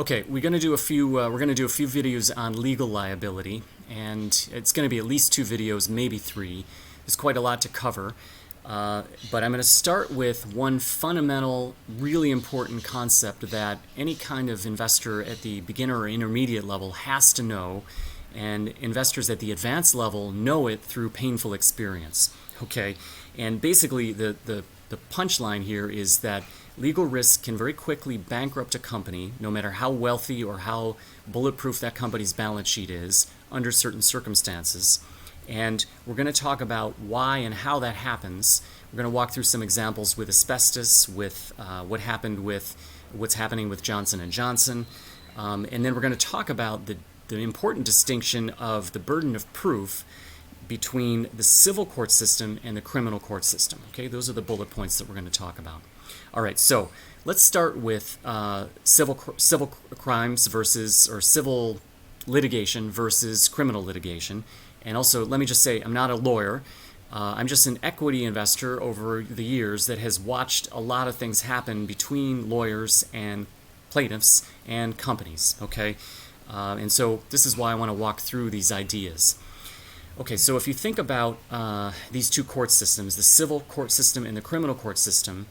Okay, we're going to do a few. We're going to do a few videos on legal liability, and it's going to be at least 2 videos, maybe 3. There's quite a lot to cover, but I'm going to start with one fundamental, really important concept that any kind of investor at the beginner or intermediate level has to know, and investors at the advanced level know it through painful experience. Okay, and basically the punchline here is that legal risk can very quickly bankrupt a company, no matter how wealthy or how bulletproof that company's balance sheet is, under certain circumstances. And we're going to talk about why and how that happens. We're going to walk through some examples with asbestos, with what's happening with Johnson & Johnson. And then we're going to talk about the important distinction of the burden of proof between the civil court system and the criminal court system. Okay, those are the bullet points that we're going to talk about. All right, so let's start with civil crimes versus, or civil litigation versus criminal litigation. And also, let me just say, I'm not a lawyer. I'm just an equity investor over the years that has watched a lot of things happen between lawyers and plaintiffs and companies. Okay, and so this is why I want to walk through these ideas. Okay, so if you think about these two court systems, the civil court system and the criminal court system,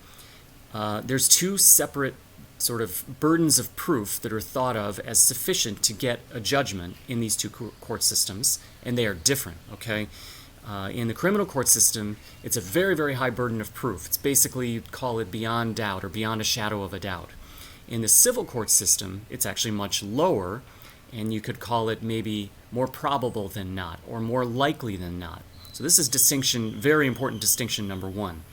there's 2 separate sort of burdens of proof that are thought of as sufficient to get a judgment in these 2 court systems, and they are different, okay? In the criminal court system, it's a very, very high burden of proof. It's basically, you'd call it beyond doubt or beyond a shadow of a doubt. In the civil court system, it's actually much lower, and you could call it maybe more probable than not, or more likely than not. So this is distinction, very important distinction number 1.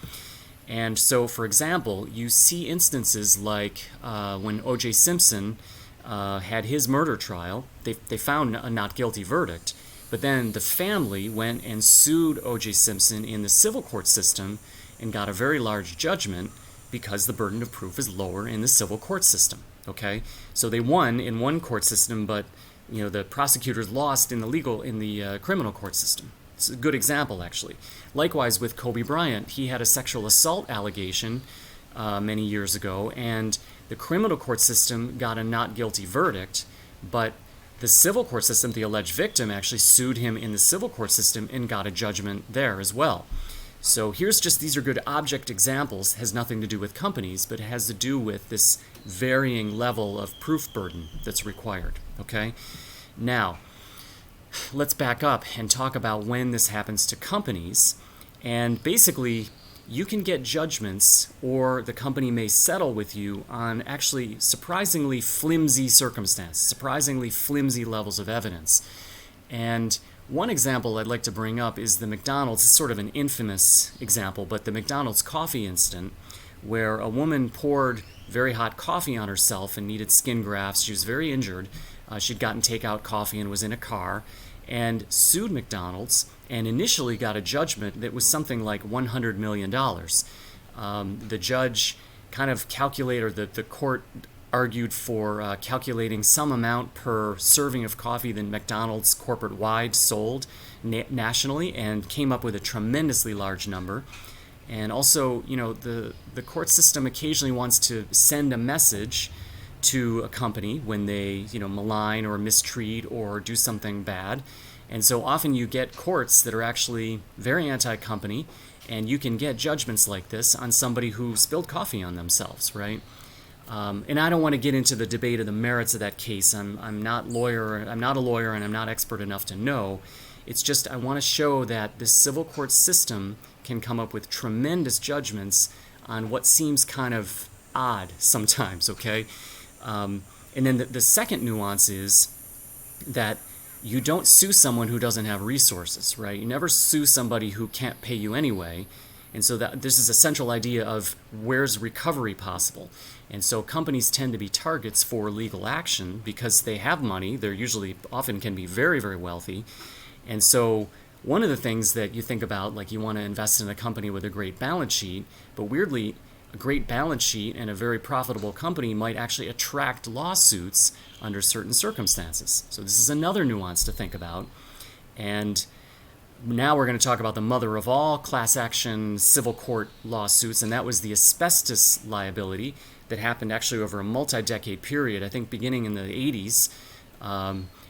And so, for example, you see instances like when O.J. Simpson had his murder trial, they found a not guilty verdict, but then the family went and sued O.J. Simpson in the civil court system and got a very large judgment because the burden of proof is lower in the civil court system. Okay, so they won in one court system, but the prosecutors lost in the criminal court system. It's a good example, actually. Likewise, with Kobe Bryant, he had a sexual assault allegation many years ago, and the criminal court system got a not guilty verdict, but the civil court system, the alleged victim, actually sued him in the civil court system and got a judgment there as well. So these are good object examples. Has nothing to do with companies, but it has to do with this varying level of proof burden that's required. Okay? Now, let's back up and talk about when this happens to companies. And basically, you can get judgments, or the company may settle with you on actually surprisingly flimsy circumstances, surprisingly flimsy levels of evidence. And one example I'd like to bring up is the McDonald's. It's sort of an infamous example, but the McDonald's coffee incident, where a woman poured very hot coffee on herself and needed skin grafts. She was very injured. She'd gotten takeout coffee and was in a car and sued McDonald's, and initially got a judgment that was something like $100 million. The judge kind of calculated, or the court argued for calculating some amount per serving of coffee that McDonald's corporate-wide sold nationally, and came up with a tremendously large number. And also, the court system occasionally wants to send a message to a company when they, malign or mistreat or do something bad. And so often you get courts that are actually very anti-company, and you can get judgments like this on somebody who spilled coffee on themselves, right? And I don't want to get into the debate of the merits of that case. I'm not a lawyer, and I'm not expert enough to know. It's just I want to show that the civil court system can come up with tremendous judgments on what seems kind of odd sometimes, okay? And then the second nuance is that you don't sue someone who doesn't have resources, right? You never sue somebody who can't pay you anyway. And so this is a central idea of where's recovery possible. And so companies tend to be targets for legal action because they have money. They're often can be very, very wealthy. And so one of the things that you think about, like you want to invest in a company with a great balance sheet, but weirdly, a great balance sheet and a very profitable company might actually attract lawsuits under certain circumstances. So this is another nuance to think about. And now we're going to talk about the mother of all class action civil court lawsuits, and that was the asbestos liability. that happened actually over a multi-decade period, I think beginning in the 80s.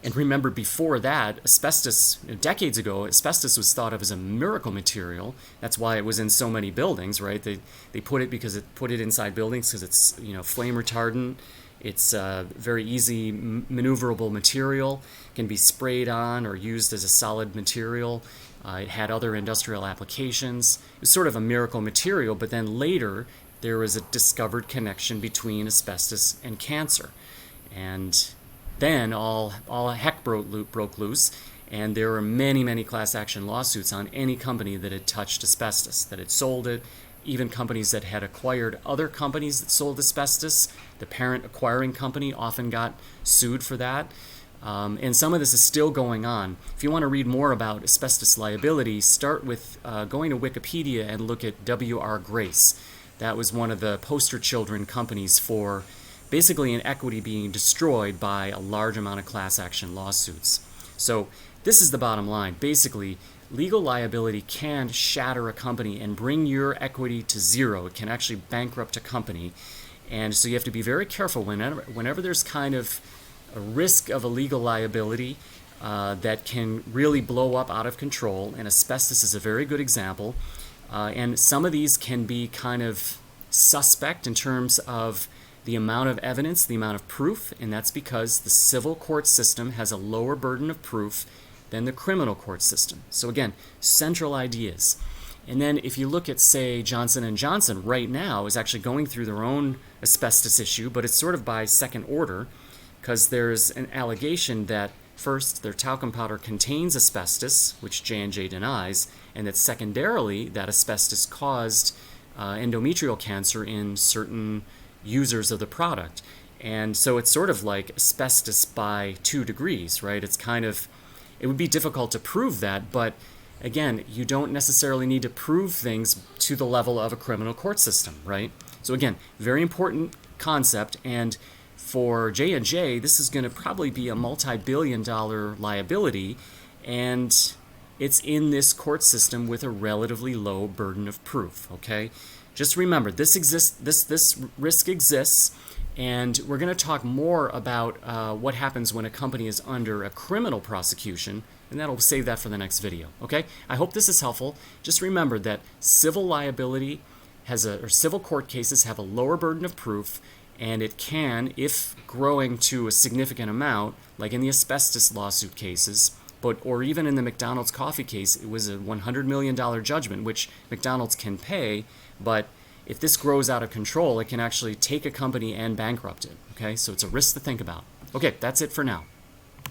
And remember, before that, asbestos, decades ago, asbestos was thought of as a miracle material. That's why it was in so many buildings, right? They put it inside buildings because it's flame retardant. It's a very easy maneuverable material, can be sprayed on or used as a solid material. It had other industrial applications. It was sort of a miracle material, but then later there was a discovered connection between asbestos and cancer. And then all heck broke loose, and there were many class action lawsuits on any company that had touched asbestos, that had sold it, even companies that had acquired other companies that sold asbestos. The parent acquiring company often got sued for that. And some of this is still going on. If you want to read more about asbestos liability, start with going to Wikipedia and look at DYOR Grace. That was one of the poster children companies for basically an equity being destroyed by a large amount of class action lawsuits. So this is the bottom line. Basically, legal liability can shatter a company and bring your equity to zero. It can actually bankrupt a company. And so you have to be very careful whenever there's kind of a risk of a legal liability that can really blow up out of control, and asbestos is a very good example. And some of these can be kind of suspect in terms of the amount of evidence, the amount of proof, and that's because the civil court system has a lower burden of proof than the criminal court system. So again, central ideas. And then if you look at, say, Johnson & Johnson right now is actually going through their own asbestos issue, but it's sort of by second order, because there's an allegation that first, their talcum powder contains asbestos, which J&J denies, and that secondarily, that asbestos caused endometrial cancer in certain users of the product. And so it's sort of like asbestos by 2 degrees, right? It's kind of, it would be difficult to prove that, but again, you don't necessarily need to prove things to the level of a criminal court system, right? So again, very important concept, and for J&J, this is going to probably be a multi-billion-dollar liability, and it's in this court system with a relatively low burden of proof, okay? Just remember, this risk exists, and we're going to talk more about what happens when a company is under a criminal prosecution, and that'll save that for the next video, okay? I hope this is helpful. Just remember that civil liability or civil court cases have a lower burden of proof, and it can, if growing to a significant amount, like in the asbestos lawsuit cases, or even in the McDonald's coffee case, it was a $100 million judgment, which McDonald's can pay, but if this grows out of control, it can actually take a company and bankrupt it, okay? So it's a risk to think about. Okay, that's it for now.